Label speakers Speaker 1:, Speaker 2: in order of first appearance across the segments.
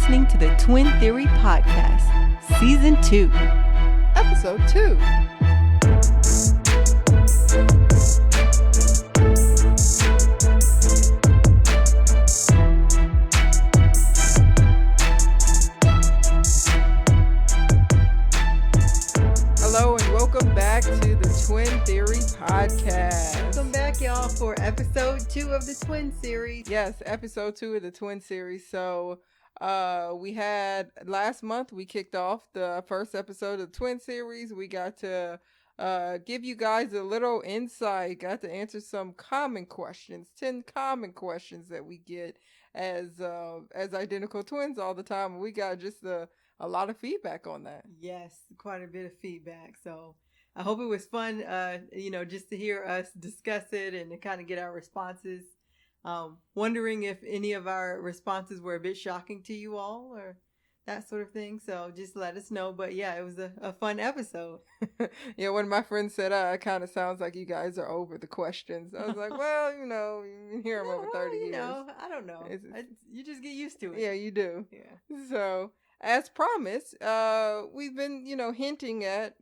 Speaker 1: listening to the Twin Theory Podcast, Season 2, Episode 2. Hello and welcome back to the Twin Theory Podcast.
Speaker 2: Welcome back, y'all, for Episode 2 of the Twin Series.
Speaker 1: Yes, Episode 2 of the Twin Series. So, we had last month we kicked off the first episode of the Twin Series. We got to give you guys a little insight, got to answer some common questions, 10 common questions that we get as identical twins all the time. We got just a lot of feedback on that.
Speaker 2: Yes, quite a bit of feedback. So I hope it was fun, just to hear us discuss it and to kind of get our responses. Wondering if any of our responses were a bit shocking to you all or that sort of thing. So just let us know. But yeah, it was a fun episode.
Speaker 1: Yeah, one of my friends said, it kind of sounds like you guys are over the questions. I was like, well, you've been hearing them over 30 years.
Speaker 2: I don't know. You just get used to it.
Speaker 1: Yeah, you do.
Speaker 2: Yeah.
Speaker 1: So, as promised, we've been, hinting at,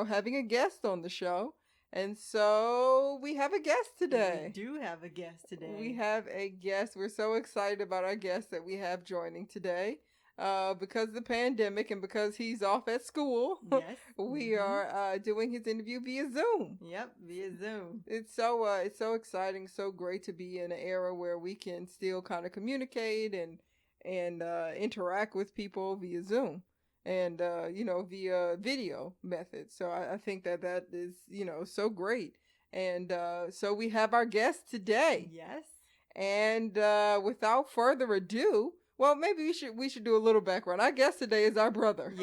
Speaker 1: having a guest on the show. And so we have a guest today.
Speaker 2: We do have a guest today.
Speaker 1: We have a guest. We're so excited about our guest that we have joining today. Because of the pandemic and because he's off at school,
Speaker 2: yes,
Speaker 1: we are doing his interview via Zoom.
Speaker 2: Yep, via Zoom.
Speaker 1: It's so exciting, so great to be in an era where we can still kind of communicate and interact with people via Zoom and via video method. So I think that is so great. And so we have our guest today.
Speaker 2: Yes. And
Speaker 1: without further ado, well, maybe we should do a little background. Our guest today is our brother.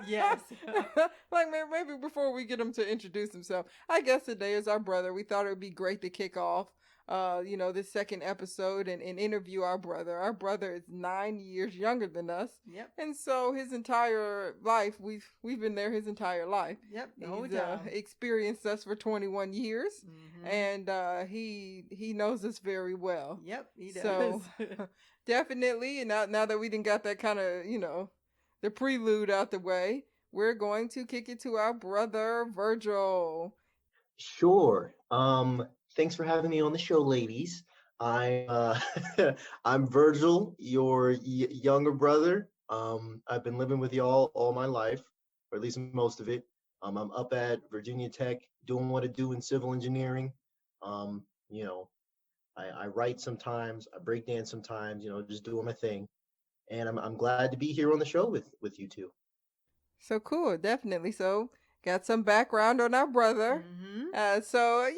Speaker 2: Yes.
Speaker 1: Like maybe before we get him to introduce himself, our guest today is our brother. We thought it would be great to kick off this second episode and interview our brother. Our brother is 9 years younger than us.
Speaker 2: Yep.
Speaker 1: And so his entire life, we've been there his entire life.
Speaker 2: Yep.
Speaker 1: He's experienced us for 21 years. Mm-hmm. And he knows us very well.
Speaker 2: Yep, he does.
Speaker 1: So definitely, and now that we done got that kind of, the prelude out the way, we're going to kick it to our brother, Virgil.
Speaker 3: Sure. Thanks for having me on the show, ladies. I'm Virgil, your younger brother. I've been living with y'all all my life, or at least most of it. I'm up at Virginia Tech doing what I do in civil engineering. I write sometimes, I break dance sometimes, just doing my thing. And I'm glad to be here on the show with you two.
Speaker 1: So cool, definitely. So got some background on our brother.
Speaker 2: Mm-hmm.
Speaker 1: So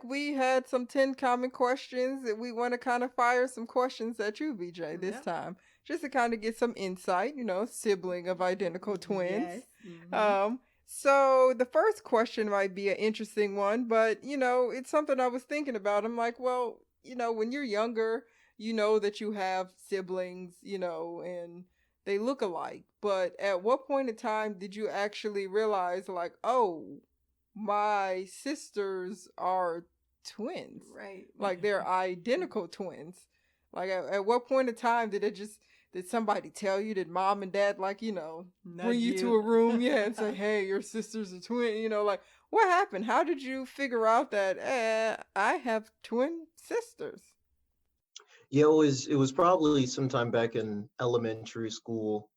Speaker 1: we had some 10 common questions that we want to kind of fire some questions at you, BJ, this time. Just to kind of get some insight, sibling of identical twins.
Speaker 2: Yes. Mm-hmm.
Speaker 1: So the first question might be an interesting one, but, it's something I was thinking about. I'm like, well, when you're younger, that you have siblings, and they look alike. But at what point in time did you actually realize, like, oh, my sisters are twins?
Speaker 2: Right.
Speaker 1: Like, they're identical twins. Like, at what point in time did somebody tell you, did mom and dad, like, bring you to a room, and say, hey, your sister's a twin, like, what happened? How did you figure out that, I have twin sisters?
Speaker 3: Yeah, it was probably sometime back in elementary school,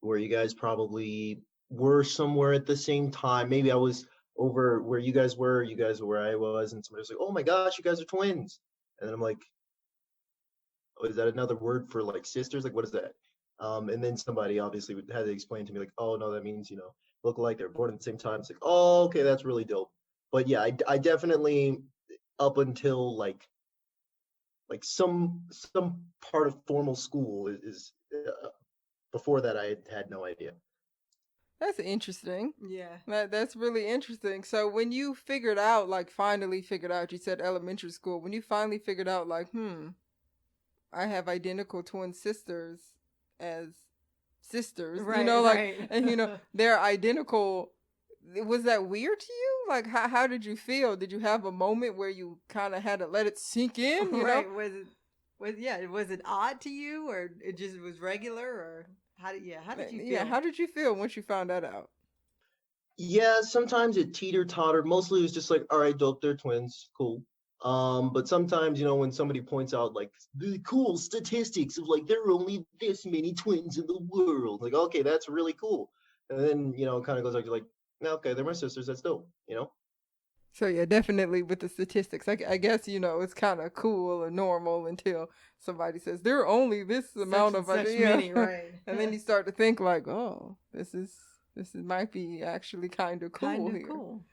Speaker 3: where you guys probably were somewhere at the same time. Maybe I was over where you guys were where I was, and somebody was like, oh my gosh, you guys are twins. And then I'm like, oh, is that another word for like sisters? Like, what is that? And then somebody obviously had to explain to me, like, oh no, that means, look alike, they're born at the same time. It's like, oh, okay, that's really dope. But yeah, I definitely, up until like some part of formal school is before that I had no idea.
Speaker 1: That's interesting.
Speaker 2: Yeah.
Speaker 1: That's really interesting. So when you finally figured out, you said elementary school, when you finally figured out, like, I have identical twin sisters as sisters,
Speaker 2: right,
Speaker 1: right. And, they're identical. Was that weird to you? Like, how did you feel? Did you have a moment where you kind of had to let it sink in,
Speaker 2: Right. Was it Was it odd to you, or it just was regular, or how did you
Speaker 1: Yeah,
Speaker 2: feel?
Speaker 1: how did you feel once you found that out?
Speaker 3: Yeah, sometimes it teeter tottered. Mostly it was just like, all right, dope, they're twins, cool. But sometimes, when somebody points out like the cool statistics of like there are only this many twins in the world, like okay, that's really cool. And then it kind of goes like, "No, okay, they're my sisters, that's dope.
Speaker 1: So yeah, definitely with the statistics. I guess it's kind of cool or normal until somebody says there are only this
Speaker 2: Such
Speaker 1: amount
Speaker 2: and
Speaker 1: of
Speaker 2: such
Speaker 1: yeah,
Speaker 2: many, right?
Speaker 1: and then you start to think like, oh, this might be actually kind of
Speaker 2: Kind
Speaker 1: cool
Speaker 2: of
Speaker 1: here.
Speaker 2: cool.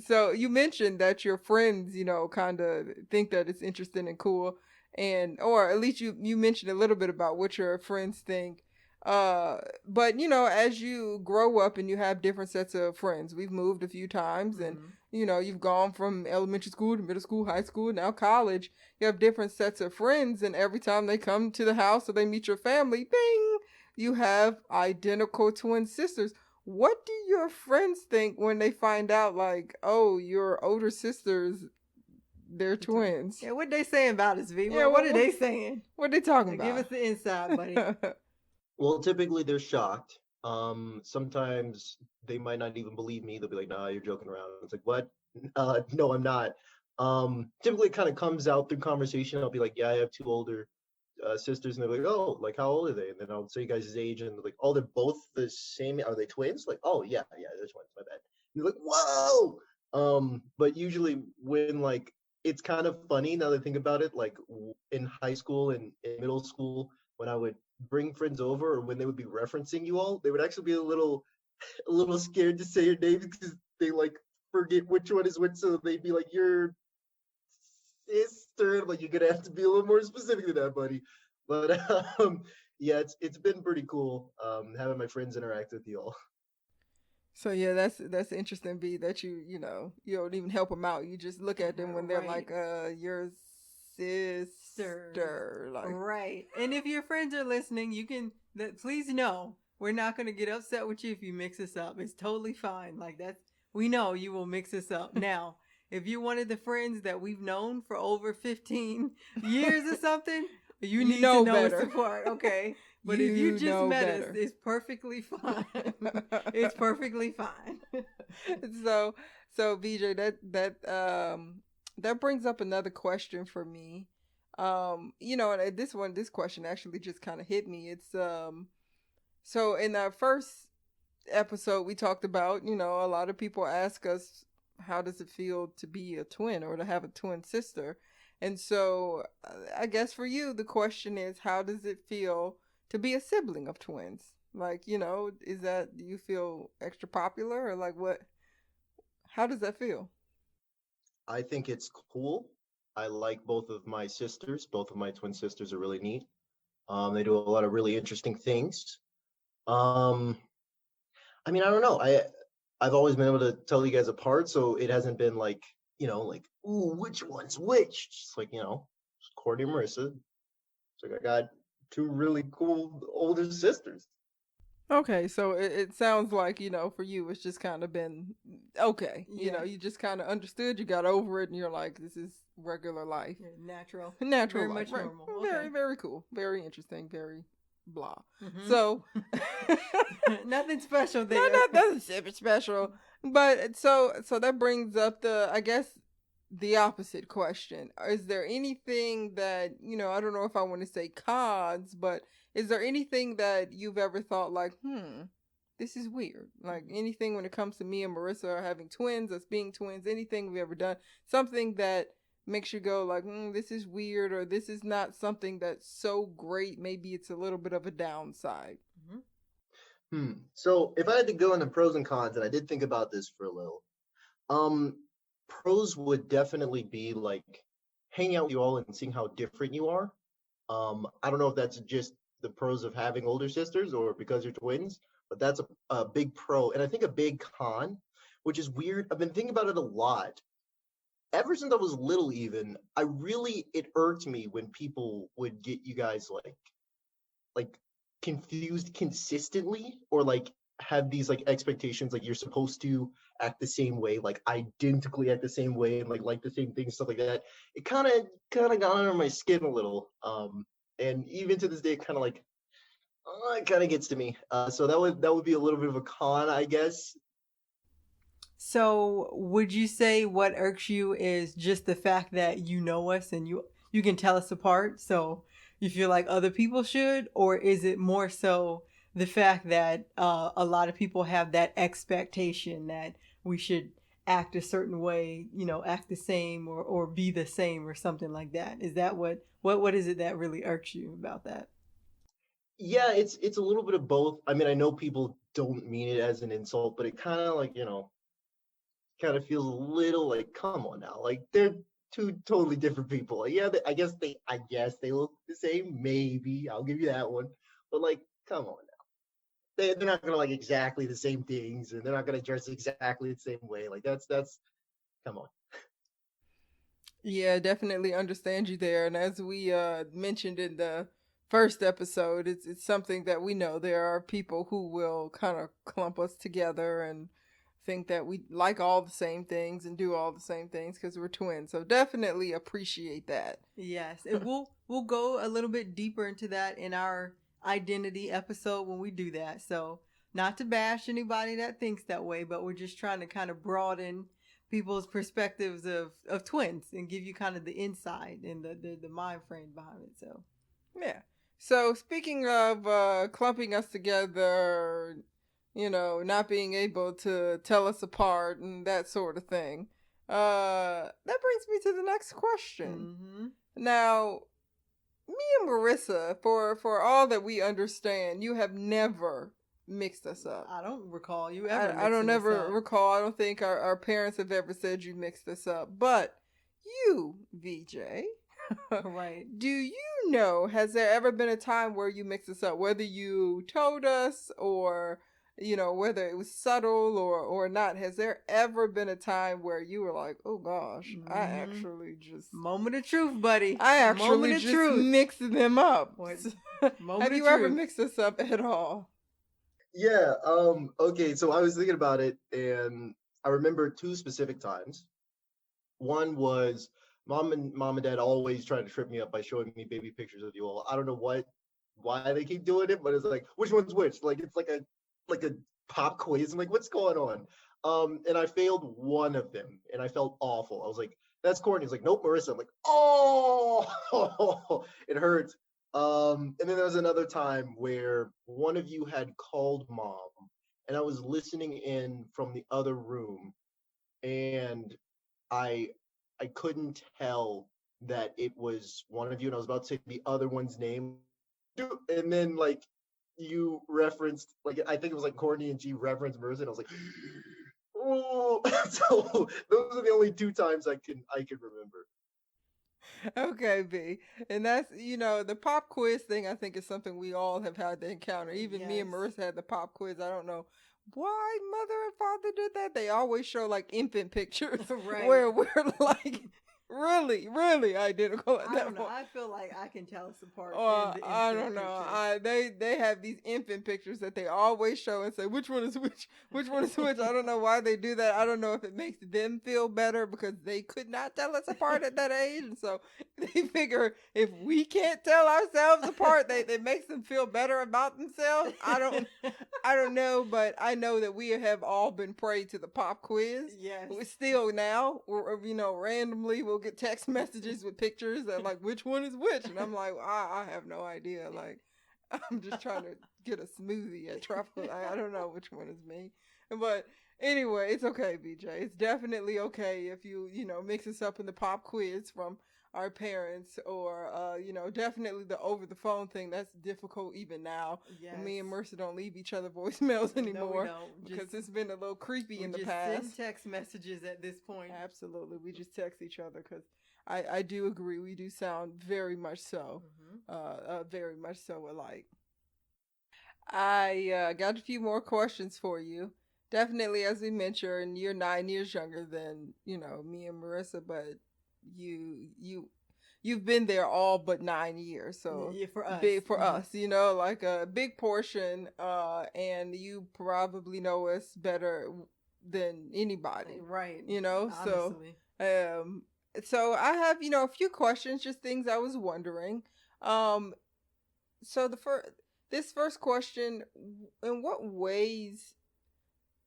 Speaker 1: So you mentioned that your friends, kind of think that it's interesting and cool, and or at least you mentioned a little bit about what your friends think. But as you grow up and you have different sets of friends, we've moved a few times, and
Speaker 2: Hmm.
Speaker 1: you've gone from elementary school to middle school, high school, now college. You have different sets of friends, and every time they come to the house or they meet your family, bing, you have identical twin sisters. What do your friends think when they find out, like, oh, your older sisters, they're twins?
Speaker 2: Yeah, what they saying about us, V?
Speaker 1: Yeah,
Speaker 2: What are
Speaker 1: what
Speaker 2: they saying?
Speaker 1: what they talking
Speaker 2: Give
Speaker 1: about?
Speaker 2: us the inside, buddy.
Speaker 3: Well, typically they're shocked. Sometimes they might not even believe me. They'll be like, "Nah, you're joking around." It's like, "What? No, I'm not." Typically it kind of comes out through conversation. I'll be like, "Yeah, I have two older sisters," and they're like, "Oh, like how old are they?" And then I'll say you guys' age, and they're like, "Oh, they're both the same. Are they twins?" Like, "Oh, yeah, yeah, they're twins. My bad." And you're like, "Whoa!" But usually when like it's kind of funny now that I think about it, like in high school and in middle school, when I would bring friends over or when they would be referencing you all, they would actually be a little scared to say your names because they like forget which one is which, so they'd be like your sister. Like you're gonna have to be a little more specific than that, buddy. But yeah, it's been pretty cool having my friends interact with you all.
Speaker 1: So yeah, that's interesting, B, that you don't even help them out. You just look at them when they're
Speaker 2: Right.
Speaker 1: like, your
Speaker 2: Sisters.
Speaker 1: sister, like.
Speaker 2: Right. And if your friends are listening, please know we're not going to get upset with you if you mix us up. It's totally fine. Like we know you will mix us up. Now, if you're one of the friends that we've known for over 15 years or something, you
Speaker 1: You
Speaker 2: need to
Speaker 1: know
Speaker 2: know us
Speaker 1: better.
Speaker 2: apart, okay? But if you
Speaker 1: You
Speaker 2: just
Speaker 1: know
Speaker 2: met us,
Speaker 1: better.
Speaker 2: it's perfectly fine. It's perfectly fine.
Speaker 1: so so BJ, that brings up another question for me. And this question actually just kind of hit me. It's so in our first episode we talked about, a lot of people ask us how does it feel to be a twin or to have a twin sister. And so I guess for you the question is, how does it feel to be a sibling of twins? Like, is that, do you feel extra popular, or like what, how does that feel?
Speaker 3: I think it's cool. I like both of my sisters. Both of my twin sisters are really neat. They do a lot of really interesting things. Um, I mean, I don't know. I've always been able to tell you guys apart, so it hasn't been like like ooh, which one's which. Just like it's Courtney and Marissa. It's like I got two really cool older sisters.
Speaker 1: Okay, so it sounds like, for you it's just kind of been okay.
Speaker 2: Yeah.
Speaker 1: You just kind of understood, you got over it, and you're like, this is regular life.
Speaker 2: Yeah, natural.
Speaker 1: Natural
Speaker 2: Very
Speaker 1: life,
Speaker 2: much
Speaker 1: right?
Speaker 2: normal.
Speaker 1: Very,
Speaker 2: Okay.
Speaker 1: very cool, very interesting, very blah.
Speaker 2: Mm-hmm.
Speaker 1: So
Speaker 2: Nothing special
Speaker 1: no,
Speaker 2: there.
Speaker 1: not that's super special. But so that brings up the, I guess, the opposite question. Is there anything that, I don't know if I want to say cons, but is there anything that you've ever thought like, this is weird? Like anything when it comes to me and Marissa are having twins, us being twins, anything we've ever done, something that makes you go like, this is weird, or this is not something that's so great, maybe it's a little bit of a downside.
Speaker 2: Mm-hmm.
Speaker 3: So if I had to go into pros and cons, and I did think about this for a little, um, pros would definitely be like hanging out with you all and seeing how different you are. I don't know if that's just the pros of having older sisters or because you're twins, but that's a big pro. And I think a big con, which is weird. I've been thinking about it a lot. Ever since I was little, even, it irked me when people would get you guys like confused consistently or like have these like expectations, like you're supposed to act the same way, like identically act the same way, and like the same things, stuff like that. It kind of got under my skin a little. And even to this day, kind of like it kind of gets to me. So that would be a little bit of a con, I guess.
Speaker 2: So, would you say what irks you is just the fact that you know us and you can tell us apart? So you feel like other people should, or is it more so the fact that a lot of people have that expectation that we should act a certain way, act the same or be the same or something like that? Is that what is it that really irks you about that?
Speaker 3: Yeah, it's a little bit of both. I mean, I know people don't mean it as an insult, but it kind of like, kind of feels a little like, come on now, like they're two totally different people. Like, yeah, I guess they look the same. Maybe I'll give you that one, but like, come on now, they're not gonna like exactly the same things, and they're not gonna dress exactly the same way. Like that's come on.
Speaker 1: Yeah, definitely understand you there. And as we mentioned in the first episode, it's something that we know there are people who will kind of clump us together and think that we like all the same things and do all the same things because we're twins. So definitely appreciate that.
Speaker 2: Yes, and we'll go a little bit deeper into that in our identity episode when we do that. So, not to bash anybody that thinks that way, but we're just trying to kind of broaden people's perspectives of twins and give you kind of the insight and the mind frame behind it. So,
Speaker 1: Yeah. So speaking of clumping us together, not being able to tell us apart and that sort of thing, that brings me to the next question.
Speaker 2: mm-hmm.
Speaker 1: Now, me and Marissa, for all that we understand, you have never mixed us up.
Speaker 2: I don't recall you ever.
Speaker 1: I don't
Speaker 2: mixing us
Speaker 1: ever
Speaker 2: up.
Speaker 1: recall. I don't think our parents have ever said you mixed us up. But you, VJ,
Speaker 2: Right.
Speaker 1: do you know, has there ever been a time where you mixed us up? Whether you told us or, whether it was subtle or not, has there ever been a time where you were like, oh gosh, I
Speaker 2: Mm-hmm.
Speaker 1: actually just.
Speaker 2: Moment of truth, buddy.
Speaker 1: I actually
Speaker 2: Moment of
Speaker 1: just
Speaker 2: truth.
Speaker 1: mixed them up.
Speaker 2: What?
Speaker 1: Have
Speaker 2: Moment
Speaker 1: you
Speaker 2: of
Speaker 1: ever
Speaker 2: truth.
Speaker 1: mixed us up at all?
Speaker 3: Yeah. Okay. So I was thinking about it, and I remember two specific times. One was mom and dad always trying to trip me up by showing me baby pictures of you all. I don't know why they keep doing it, but it's like which one's which? Like it's like a pop quiz. I'm like, what's going on? And I failed one of them, and I felt awful. I was like, that's Courtney. He's like, nope, Marissa. I'm like, oh, it hurts. And then there was another time where one of you had called mom, and I was listening in from the other room, and I I couldn't tell that it was one of you, and I was about to say the other one's name, and then like you referenced, like I think it was like Courtney and G referenced Mercy, and I was like, oh. So those are the only two times I can remember.
Speaker 1: Okay, B. And that's, the pop quiz thing, I think is something we all have had to encounter. Even me and
Speaker 2: Yes.
Speaker 1: Marissa had the pop quiz. I don't know why mother and father did that. They always show like infant pictures
Speaker 2: Right.
Speaker 1: where we're like really, really identical at
Speaker 2: I
Speaker 1: that
Speaker 2: don't know.
Speaker 1: point.
Speaker 2: I feel like I can tell us apart in the
Speaker 1: I
Speaker 2: infant
Speaker 1: don't know.
Speaker 2: pictures.
Speaker 1: They have these infant pictures that they always show and say which one is which one is which. I don't know why they do that. I don't know if it makes them feel better because they could not tell us apart at that age, and so they figure if we can't tell ourselves apart, it makes them feel better about themselves. I don't know, but I know that we have all been prey to the pop quiz.
Speaker 2: Yes.
Speaker 1: We still now, randomly we'll get text messages with pictures that like which one is which, and I'm like, I have no idea. Like, I'm just trying to get a smoothie at Tropical. I don't know which one is me, but anyway, it's okay, BJ. It's definitely okay if you mix us up in the pop quiz from our parents or definitely the over the phone thing. That's difficult even now.
Speaker 2: Yes.
Speaker 1: Me and Mercer don't leave each other voicemails anymore.
Speaker 2: No, we don't.
Speaker 1: Because it's been a little creepy in the
Speaker 2: just
Speaker 1: past.
Speaker 2: send text messages at this point.
Speaker 1: Absolutely, we just text each other because I do agree we do sound very much so, very much so alike. I got a few more questions for you. Definitely, as we mentioned, you're 9 years younger than me and Marissa, but you you've been there all but 9 years. So
Speaker 2: Yeah, for us.
Speaker 1: big for us, like a big portion. And you probably know us better than anybody,
Speaker 2: Right.
Speaker 1: So,
Speaker 2: Honestly.
Speaker 1: so I have, a few questions, just things I was wondering. So this first question, in what ways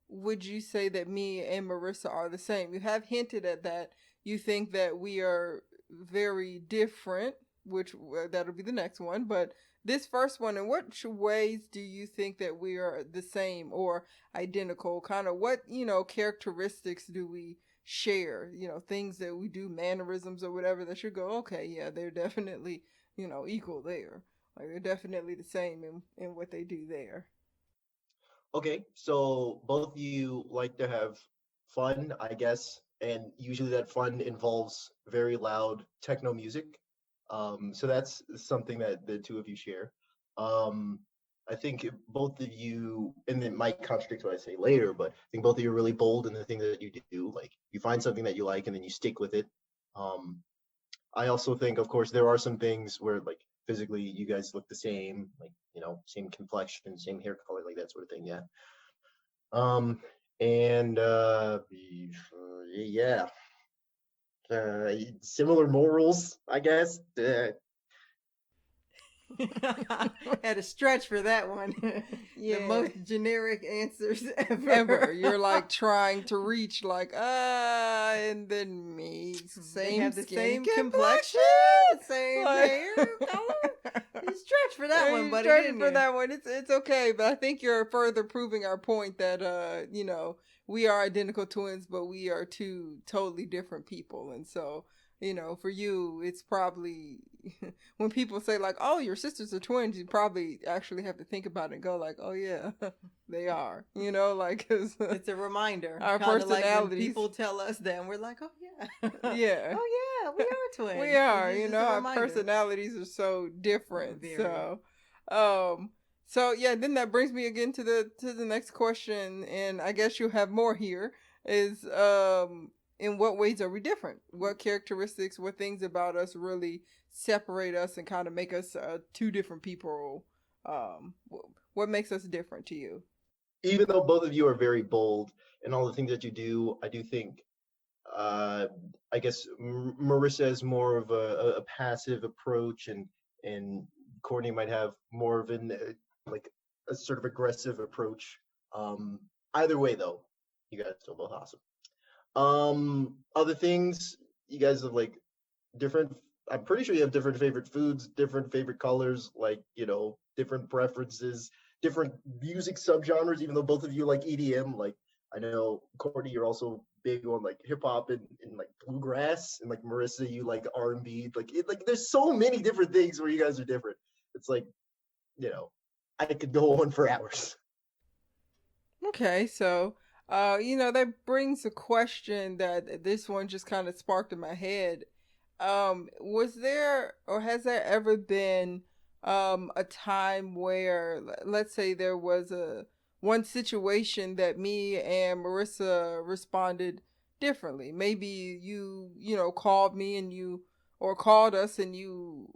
Speaker 1: would you say that me and Marissa are the same? You have hinted at that. You think that we are very different, which that'll be the next one. But this first one, in what ways do you think that we are the same or identical? Kind of what, characteristics do we share? Things that we do, mannerisms or whatever that should go, okay, yeah, they're definitely, equal there. Like they're definitely the same in what they do there.
Speaker 3: Okay, so both of you like to have fun, I guess, and usually that fun involves very loud techno music. So that's something that the two of you share. Um, I think both of you, and it might contradict what I say later, but I think both of you are really bold in the thing that you do. Like you find something that you like and then you stick with it. Um, I also think, of course, there are some things where like physically you guys look the same, like same complexion, same hair color, like that sort of thing. Yeah. Um, and yeah, similar morals, I guess.
Speaker 2: Had a stretch for that one.
Speaker 1: Yeah.
Speaker 2: The most generic answers
Speaker 1: ever. You're like trying to reach like and then me
Speaker 2: They have the
Speaker 1: same
Speaker 2: complexion, same hair color. You stretched for that one, buddy.
Speaker 1: Stretching for that one. It's okay, but I think you're further proving our point that we are identical twins, but we are two totally different people, and so for you, it's probably when people say like, "Oh, your sisters are twins," you probably actually have to think about it and go like, "Oh yeah, they are." Like cause,
Speaker 2: it's a reminder.
Speaker 1: Our
Speaker 2: Kinda
Speaker 1: personalities.
Speaker 2: Like when people tell us that, and we're like, "Oh yeah,
Speaker 1: yeah,
Speaker 2: oh yeah, we are twins.
Speaker 1: we are."
Speaker 2: It's
Speaker 1: Our personalities are so different. Very. So yeah, then that brings me again to the next question, and I guess you have more here. Is in what ways are we different? What characteristics, what things about us really separate us and kind of make us two different people? What makes us different to you?
Speaker 3: Even though both of you are very bold and all the things that you do, I do think, I guess Marissa has more of a passive approach, and Courtney might have more of an like a sort of aggressive approach. Either way, though, you guys are still both awesome. Other things, you guys have like different. I'm pretty sure you have different favorite foods, different favorite colors, like different preferences, different music subgenres. Even though both of you like EDM, like I know Courtney, you're also big on like hip hop and like bluegrass, and like Marissa, you like R&B. Like there's so many different things where you guys are different. It's like I could go on for hours.
Speaker 1: Okay, so that brings a question that this one just kind of sparked in my head. Was there or has there ever been a time where let's say there was a one situation that me and Marissa responded differently? Maybe you called me and you or called us and you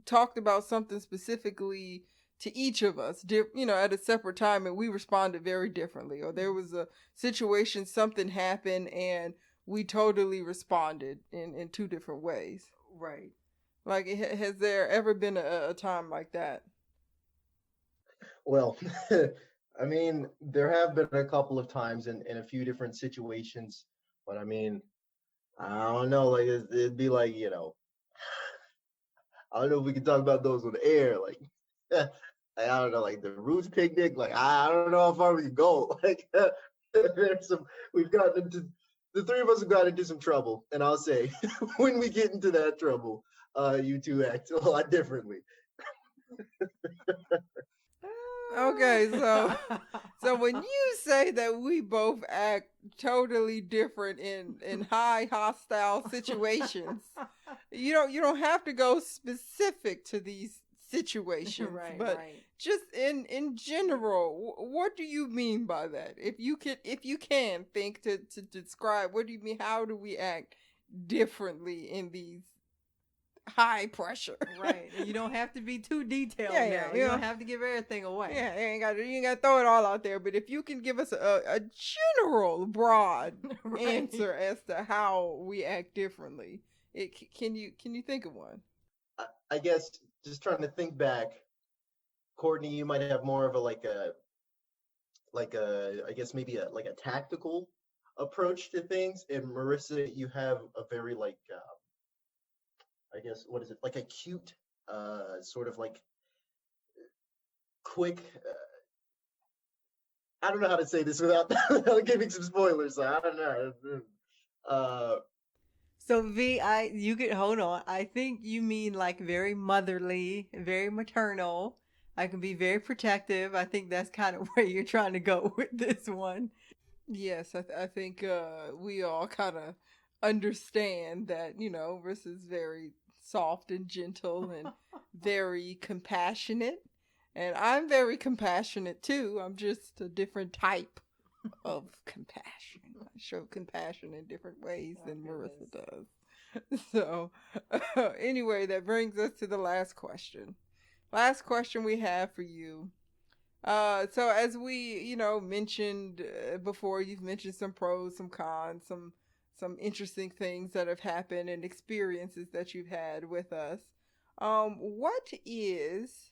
Speaker 1: talked about something specifically to each of us, at a separate time, and we responded very differently. Or there was a situation, something happened, and we totally responded in two different ways.
Speaker 2: Right.
Speaker 1: Like, has there ever been a time like that?
Speaker 3: Well, I mean, there have been a couple of times in a few different situations, but I mean, I don't know, like it'd be like, I don't know if we can talk about those on the air, like, I don't know, like the Roots picnic, like I don't know how far we can go. Like, we've gotten into, the three of us have gotten into some trouble, and I'll say, when we get into that trouble, you two act a lot differently.
Speaker 1: Okay, so when you say that we both act totally different in high hostile situations, you don't have to go specific to these situations,
Speaker 2: right,
Speaker 1: but
Speaker 2: right.
Speaker 1: just in general, what do you mean by that? If you can think to describe, what do you mean? How do we act differently in these high pressure.
Speaker 2: Right. And you don't have to be too detailed
Speaker 1: Yeah,
Speaker 2: now.
Speaker 1: you
Speaker 2: You
Speaker 1: know.
Speaker 2: don't have to give everything away.
Speaker 1: Yeah, you ain't got to throw it all out there. But if you can give us a general, broad
Speaker 2: Right.
Speaker 1: answer as to how we act differently, can you think of one?
Speaker 3: I guess just trying to think back, Courtney, you might have more of a I guess maybe a like a tactical approach to things, and Marissa, you have a very I guess what is it, like a cute sort of like quick. I don't know how to say this without, without giving some spoilers. So I don't know. Uh,
Speaker 2: So V, you could hold on. I think you mean like very motherly, very maternal. I can be very protective. I think that's kind of where you're trying to go with this one.
Speaker 1: Yes, I think we all kind of understand that, Rissa's very soft and gentle and very compassionate. And I'm very compassionate too. I'm just a different type of compassion. I show compassion in different ways than Marissa does. So, anyway, that brings us to the last question. Last question we have for you. So as we, mentioned before, you've mentioned some pros, some cons, some interesting things that have happened and experiences that you've had with us. What is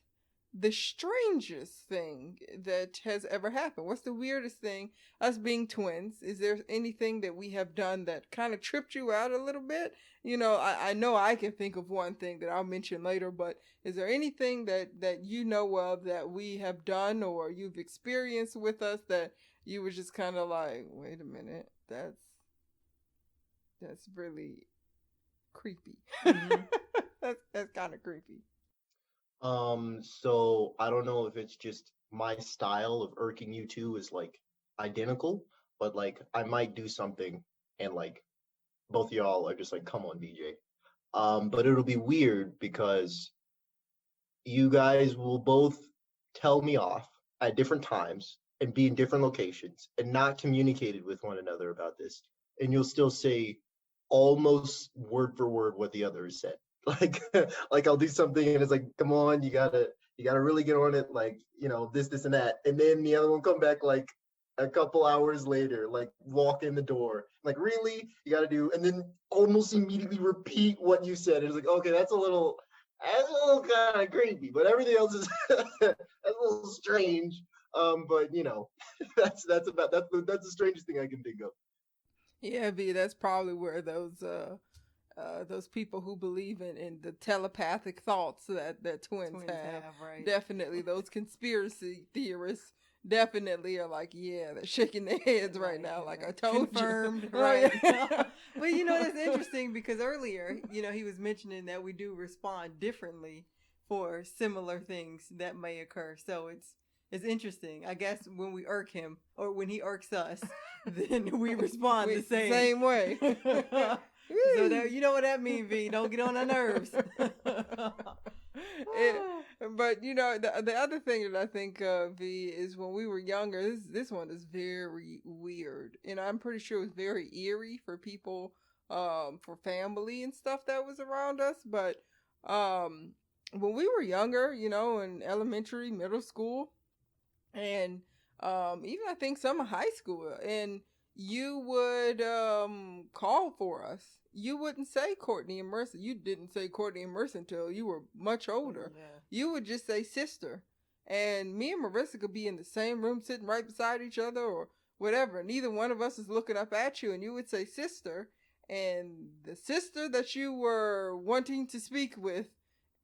Speaker 1: the strangest thing that has ever happened? What's the weirdest thing? Us being twins, is there anything that we have done that kind of tripped you out a little bit? I know I can think of one thing that I'll mention later, but is there anything that you know of that we have done or you've experienced with us that you were just kind of like, wait a minute, that's really creepy.
Speaker 2: Mm-hmm.
Speaker 1: That's kind of creepy.
Speaker 3: so I don't know if it's just my style of irking you two is like identical, but like I might do something and like both y'all are just like, come on, BJ. But it'll be weird because you guys will both tell me off at different times and be in different locations and not communicated with one another about this. And you'll still say almost word for word what the other has said. Like like I'll do something and it's like, come on, you gotta really get on it, like, this and that. And then the other one come back like a couple hours later, like walk in the door. Like, really? You gotta do, and then almost immediately repeat what you said. And it's like, okay, that's a little kind of creepy, but everything else is that's a little strange. But that's the strangest thing I can think of.
Speaker 1: Yeah, B, that's probably where those people who believe in the telepathic thoughts that twins have,
Speaker 2: right?
Speaker 1: definitely those conspiracy theorists definitely are like, yeah, they're shaking their heads right now, like I told
Speaker 2: Confirmed,
Speaker 1: you.
Speaker 2: right?
Speaker 1: Yeah.
Speaker 2: But that's interesting because earlier, he was mentioning that we do respond differently for similar things that may occur. So it's interesting. I guess when we irk him or when he irks us, then we respond the
Speaker 1: same way.
Speaker 2: So there, you know what that means, V. Don't get on our nerves.
Speaker 1: But the other thing that I think of, V, is when we were younger. This one is very weird, and I'm pretty sure it was very eerie for people, for family and stuff that was around us. But when we were younger, in elementary, middle school, and even I think some in high school, and you would call for us. You wouldn't say Courtney and Mercer. You didn't say Courtney and Mercer until you were much older.
Speaker 2: Yeah.
Speaker 1: You would just say sister. And me and Marissa could be in the same room sitting right beside each other or whatever. Neither one of us is looking up at you, and you would say sister. And the sister that you were wanting to speak with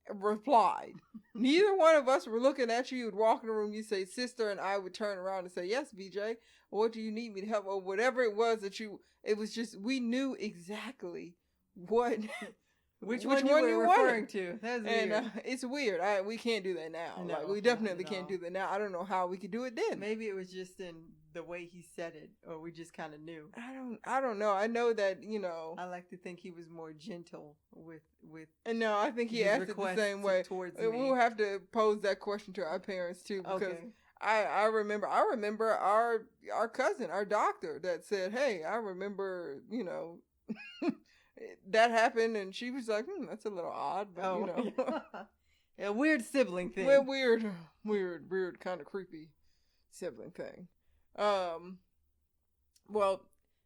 Speaker 1: replied. Neither one of us were looking at you. You would walk in the room, you say sister, and I would turn around and say, yes, BJ, what do you need me to help? Or whatever it was it was just, we knew exactly which one you were referring to.
Speaker 2: That's weird.
Speaker 1: And it's weird. We can't do that now.
Speaker 2: No,
Speaker 1: like, we definitely can't do that now. I don't know how we could do it then.
Speaker 2: Maybe it was just in the way he said it, or we just kind of knew.
Speaker 1: I don't know. I know that,
Speaker 2: I like to think he was more gentle with.
Speaker 1: And no, I think he asked it the same way.
Speaker 2: Towards me.
Speaker 1: We'll have to pose that question to our parents too, because I remember our cousin, our doctor, that said, hey, I remember, that happened, and she was like, that's a little odd, but
Speaker 2: a weird sibling thing.
Speaker 1: Weird, kind of creepy sibling thing. Well,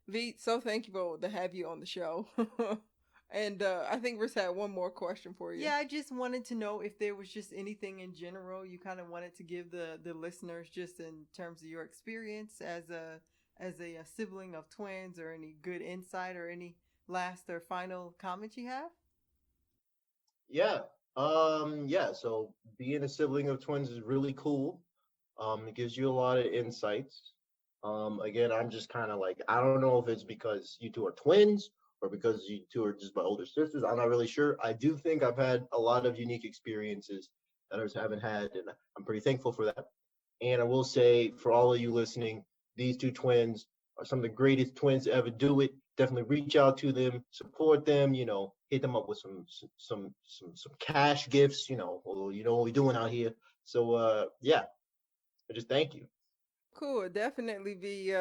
Speaker 1: V, so thankful to have you on the show. And I think Riz had one more question for you.
Speaker 2: Yeah, I just wanted to know if there was just anything in general you kind of wanted to give the listeners, just in terms of your experience as a sibling of twins, or any good insight or any last or final comments you have.
Speaker 3: Yeah. So being a sibling of twins is really cool. It gives you a lot of insights. Again, I'm just kind of like, I don't know if it's because you two are twins or because you two are just my older sisters. I'm not really sure. I do think I've had a lot of unique experiences that others haven't had, and I'm pretty thankful for that. And I will say, for all of you listening, these two twins are some of the greatest twins to ever do it. Definitely reach out to them, support them, hit them up with some cash gifts, what we're doing out here. So yeah, I just thank you.
Speaker 1: Cool. Definitely be,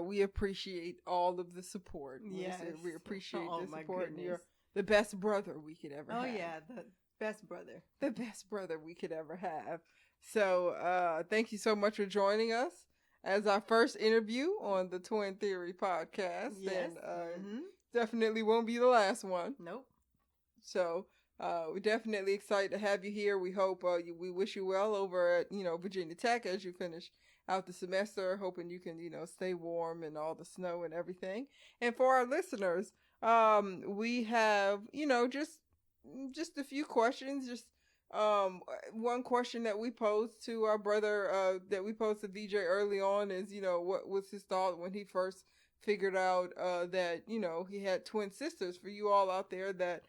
Speaker 1: we appreciate all of the support.
Speaker 2: Yes.
Speaker 1: We appreciate the support.
Speaker 2: Goodness.
Speaker 1: You're the best brother we could ever have.
Speaker 2: Oh, yeah. The best brother.
Speaker 1: The best brother we could ever have. So, thank you so much for joining us as our first interview on the Twin Theory podcast.
Speaker 2: Yes.
Speaker 1: And definitely won't be the last one.
Speaker 2: Nope.
Speaker 1: So, we're definitely excited to have you here. We hope, we wish you well over at, Virginia Tech as you finish out the semester, hoping you can, stay warm and all the snow and everything. And for our listeners, we have, just a few questions. Just one question that we posed to our brother, that we posed to VJ early on is, what was his thought when he first figured out that, he had twin sisters. For you all out there that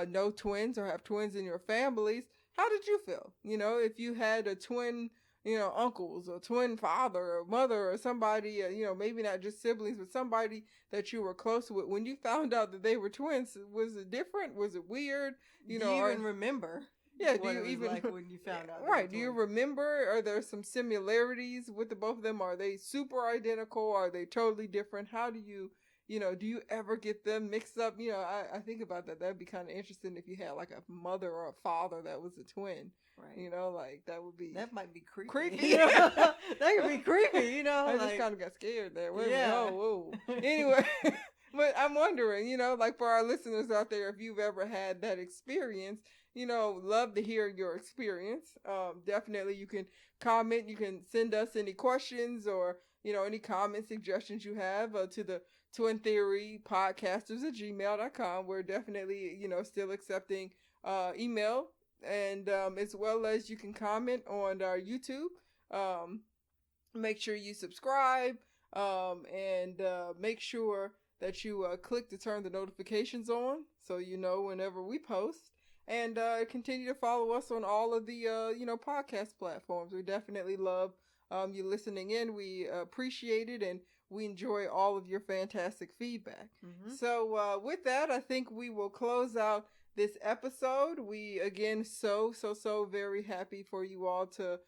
Speaker 1: know twins or have twins in your families, how did you feel? If you had a twin, uncles or twin father or mother or somebody, maybe not just siblings, but somebody that you were close with, when you found out that they were twins, was it different? Was it weird?
Speaker 2: Do you even remember?
Speaker 1: Yeah,
Speaker 2: do you even like when you found out?
Speaker 1: Right. Do you remember? Are there some similarities with the both of them? Are they super identical? Are they totally different? How do you, do you ever get them mixed up? I think about that. That'd be kind of interesting if you had like a mother or a father that was a twin.
Speaker 2: Right.
Speaker 1: Like that would be.
Speaker 2: That might be creepy.
Speaker 1: Creepy.
Speaker 2: That could be creepy.
Speaker 1: I just kind of got scared there.
Speaker 2: Yeah.
Speaker 1: Whoa. Anyway, but I'm wondering, like for our listeners out there, if you've ever had that experience, love to hear your experience. Definitely you can comment. You can send us any questions or, any comment suggestions you have to the Twin Theory Podcasters at gmail.com. We're definitely, still accepting email. And as well as you can comment on our YouTube. Make sure you subscribe and make sure that you click to turn the notifications on so you know whenever we post. And continue to follow us on all of the podcast platforms. We definitely love you listening in. We appreciate it, and we enjoy all of your fantastic feedback. Mm-hmm. So with that, I think we will close out this episode. We again so very happy for you all to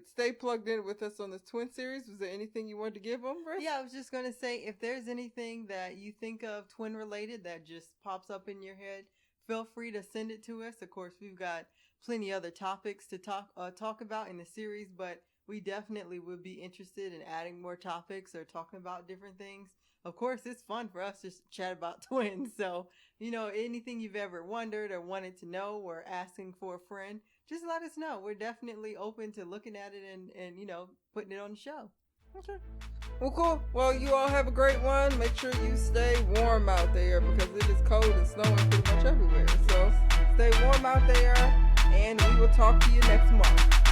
Speaker 1: stay plugged in with us on this twin series. Was there anything you wanted to give them, Riz?
Speaker 2: Yeah, I was just going to say, if there's anything that you think of twin related that just pops up in your head, feel free to send it to us. Of course, we've got plenty other topics to talk about in the series, but we definitely would be interested in adding more topics or talking about different things. Of course, it's fun for us to chat about twins. So, anything you've ever wondered or wanted to know or asking for a friend, just let us know. We're definitely open to looking at it and putting it on the show.
Speaker 1: Okay. Well, cool. Well, you all have a great one. Make sure you stay warm out there because it is cold and snowing pretty much everywhere. So stay warm out there, and we will talk to you next month.